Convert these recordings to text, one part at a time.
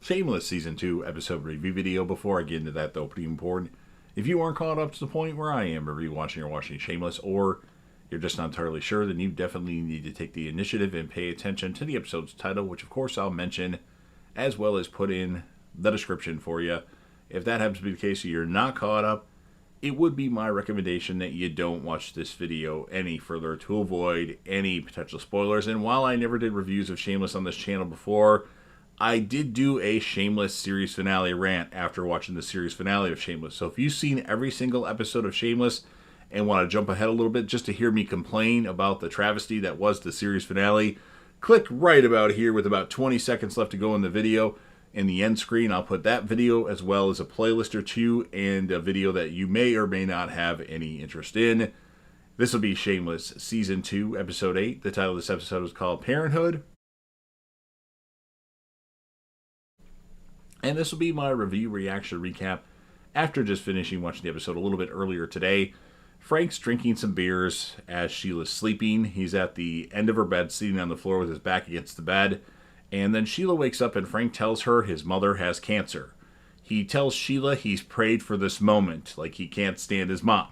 Shameless Season 2 episode review video. Before I get into that, though, pretty important. If you aren't caught up to the point where I am rewatching or watching Shameless, or you're just not entirely sure, then you definitely need to take the initiative and pay attention to the episode's title, which of course I'll mention, as well as put in the description for you. If that happens to be the case, you're not caught up, it would be my recommendation that you don't watch this video any further to avoid any potential spoilers. And while I never did reviews of Shameless on this channel before, I did do a Shameless series finale rant after watching the series finale of Shameless. So if you've seen every single episode of Shameless and want to jump ahead a little bit just to hear me complain about the travesty that was the series finale, click right about here with about 20 seconds left to go in the video. In the end screen, I'll put that video as well as a playlist or two and a video that you may or may not have any interest in. This will be Shameless Season 2, Episode 8. The title of this episode is called Parenthood. And this will be my review, reaction, recap after just finishing watching the episode a little bit earlier today. Frank's drinking some beers as Sheila's sleeping. He's at the end of her bed, sitting on the floor with his back against the bed. And then Sheila wakes up and Frank tells her his mother has cancer. He tells Sheila he's prayed for this moment, like he can't stand his mom.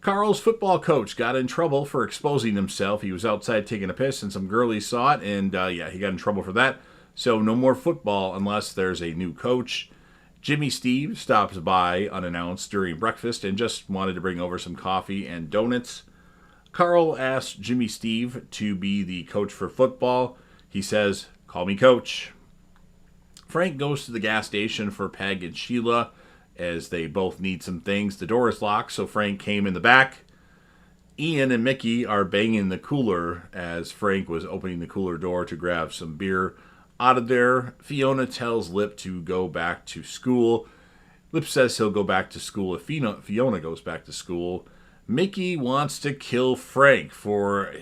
Carl's football coach got in trouble for exposing himself. He was outside taking a piss and some girlies saw it, and he got in trouble for that. So no more football unless there's a new coach. Jimmy Steve stops by unannounced during breakfast and just wanted to bring over some coffee and donuts. Carl asks Jimmy Steve to be the coach for football. He says, "Call me coach." Frank goes to the gas station for Peg and Sheila as they both need some things. The door is locked, so Frank came in the back. Ian and Mickey are banging the cooler as Frank was opening the cooler door to grab some beer out of there. Fiona tells Lip to go back to school. Lip says he'll go back to school if Fiona goes back to school. Mickey wants to kill Frank for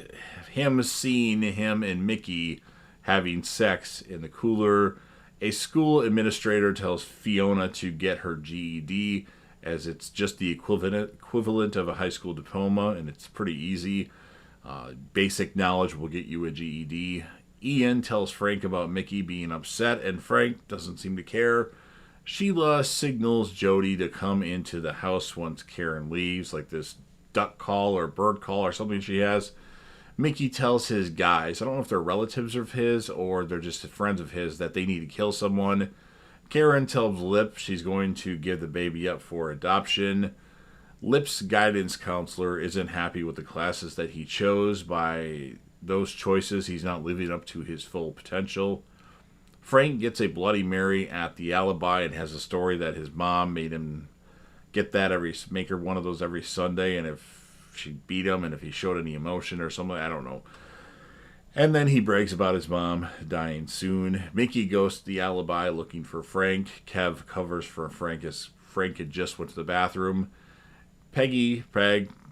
him seeing him and Mickey having sex in the cooler. A school administrator tells Fiona to get her GED, as it's just the equivalent of a high school diploma, and it's pretty easy. Basic knowledge will get you a GED. Ian tells Frank about Mickey being upset, and Frank doesn't seem to care. Sheila signals Jody to come into the house once Karen leaves, like this duck call or bird call or something she has. Mickey tells his guys, I don't know if they're relatives of his or they're just friends of his, that they need to kill someone. Karen tells Lip she's going to give the baby up for adoption. Lip's guidance counselor isn't happy with the classes that he chose. By those choices, he's not living up to his full potential. Frank gets a Bloody Mary at the alibi and has a story that his mom made him get that make her one of those every Sunday, and if she beat him and if he showed any emotion or something, I don't know. And then he brags about his mom dying soon. Mickey goes to the alibi looking for Frank. Kev covers for Frank as Frank had just went to the bathroom. Peg,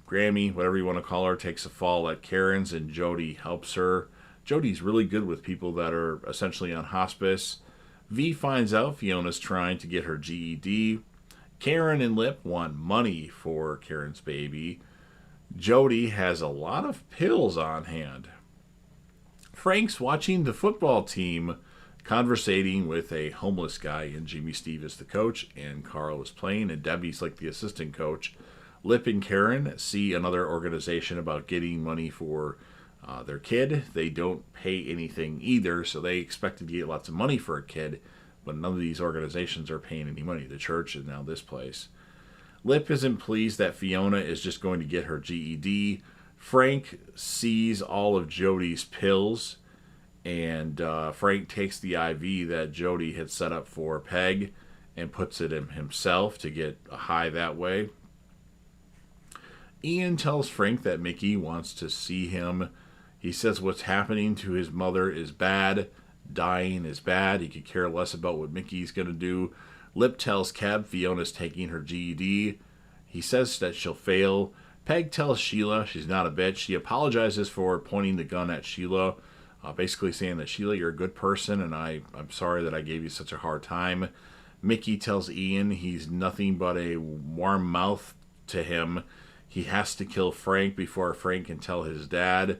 Grammy, whatever you want to call her, takes a fall at Karen's and Jody helps her. Jody's really good with people that are essentially on hospice. V finds out Fiona's trying to get her GED. Karen and Lip want money for Karen's baby. Jody has a lot of pills on hand. Frank's watching the football team conversating with a homeless guy, and Jimmy Steve is the coach, and Carl is playing, and Debbie's like the assistant coach. Lip and Karen see another organization about getting money for their kid. They don't pay anything either, so they expected to get lots of money for a kid, but none of these organizations are paying any money. The church and now this place. Lip isn't pleased that Fiona is just going to get her GED. Frank sees all of Jody's pills, and Frank takes the IV that Jody had set up for Peg and puts it in himself to get a high that way. Ian tells Frank that Mickey wants to see him. He says what's happening to his mother is bad. Dying is bad. He could care less about what Mickey's going to do. Lip tells Kev Fiona's taking her GED. He says that she'll fail. Peg tells Sheila she's not a bitch. She apologizes for pointing the gun at Sheila, basically saying that, Sheila, you're a good person, and I'm sorry that I gave you such a hard time. Mickey tells Ian he's nothing but a warm mouth to him. He has to kill Frank before Frank can tell his dad.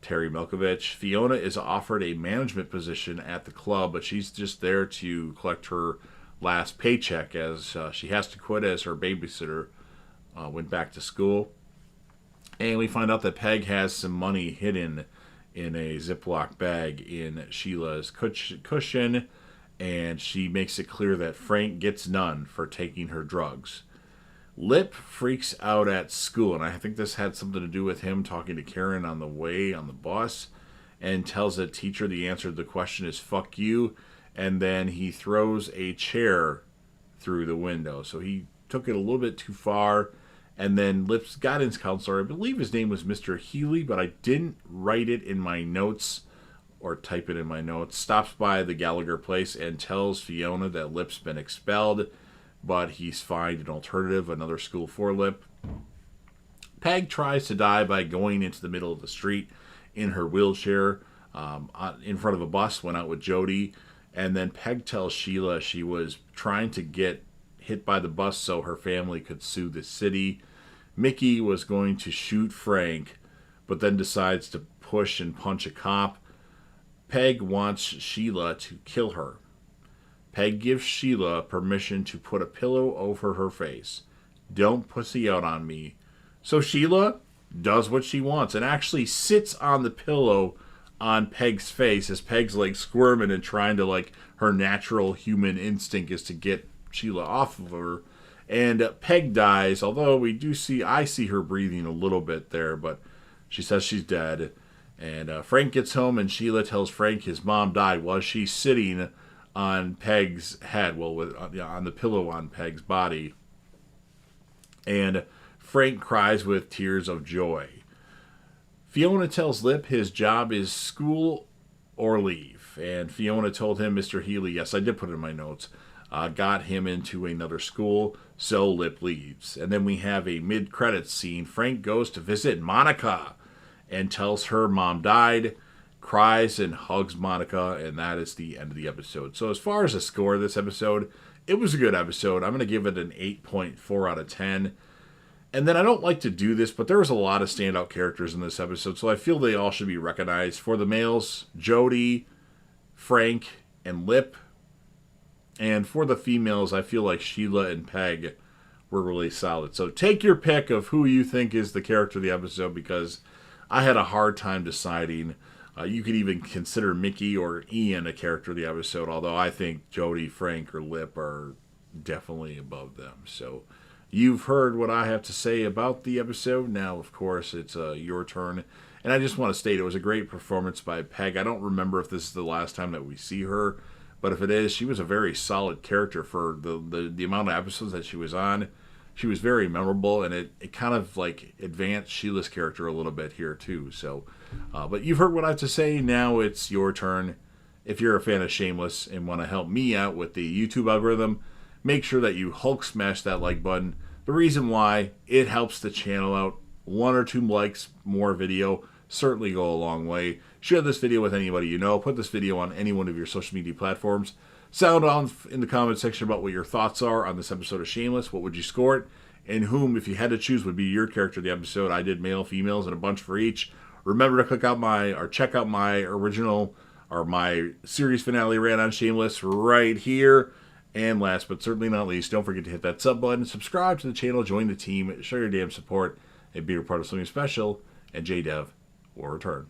Terry Milkovich. Fiona is offered a management position at the club, but she's just there to collect her last paycheck as she has to quit as her babysitter went back to school. And we find out that Peg has some money hidden in a Ziploc bag in Sheila's cushion, and she makes it clear that Frank gets none for taking her drugs. Lip freaks out at school, and I think this had something to do with him talking to Karen on the way on the bus, and tells the teacher the answer to the question is fuck you, and then he throws a chair through the window. So he took it a little bit too far, and then Lip's guidance counselor, I believe his name was Mr. Healy, but I didn't write it in my notes or type it in my notes, stops by the Gallagher place and tells Fiona that Lip's been expelled, but he's found an alternative, another school for Lip. Peg tries to die by going into the middle of the street in her wheelchair in front of a bus, went out with Jody, and then Peg tells Sheila she was trying to get hit by the bus so her family could sue the city. Mickey was going to shoot Frank, but then decides to push and punch a cop. Peg wants Sheila to kill her. Peg gives Sheila permission to put a pillow over her face. Don't pussy out on me. So Sheila does what she wants and actually sits on the pillow on Peg's face as Peg's like squirming and trying to, like, her natural human instinct is to get Sheila off of her. And Peg dies, although I see her breathing a little bit there, but she says she's dead. And Frank gets home and Sheila tells Frank his mom died while she's sitting on Peg's head, on the pillow on Peg's body. And Frank cries with tears of joy. Fiona tells Lip his job is school or leave. And Fiona told him Mr. Healy, yes, I did put it in my notes, got him into another school, so Lip leaves. And then we have a mid-credits scene. Frank goes to visit Monica and tells her mom died, cries and hugs Monica, and that is the end of the episode. So as far as the score of this episode, it was a good episode. I'm going to give it an 8.4 out of 10. And then I don't like to do this, but there was a lot of standout characters in this episode, so I feel they all should be recognized. For the males, Jody, Frank, and Lip. And for the females, I feel like Sheila and Peg were really solid. So take your pick of who you think is the character of the episode, because I had a hard time deciding. You could even consider Mickey or Ian a character of the episode, although I think Jody, Frank, or Lip are definitely above them. So you've heard what I have to say about the episode. Now, of course, it's your turn. And I just want to state it was a great performance by Peg. I don't remember if this is the last time that we see her, but if it is, she was a very solid character for the amount of episodes that she was on. She was very memorable, and it kind of like advanced Sheila's character a little bit here too. So, but you've heard what I have to say. Now it's your turn. If you're a fan of Shameless and want to help me out with the YouTube algorithm, make sure that you Hulk smash that like button. The reason why, it helps the channel out. 1 or 2 likes, more video, certainly go a long way. Share this video with anybody you know. Put this video on any one of your social media platforms. Sound off in the comment section about what your thoughts are on this episode of Shameless. What would you score it? And whom, if you had to choose, would be your character of the episode. I did male, females, and a bunch for each. Remember to check out my original or my series finale ran on Shameless right here. And last but certainly not least, don't forget to hit that sub button, subscribe to the channel, join the team, show your damn support, and be a part of something special. And JDev will return.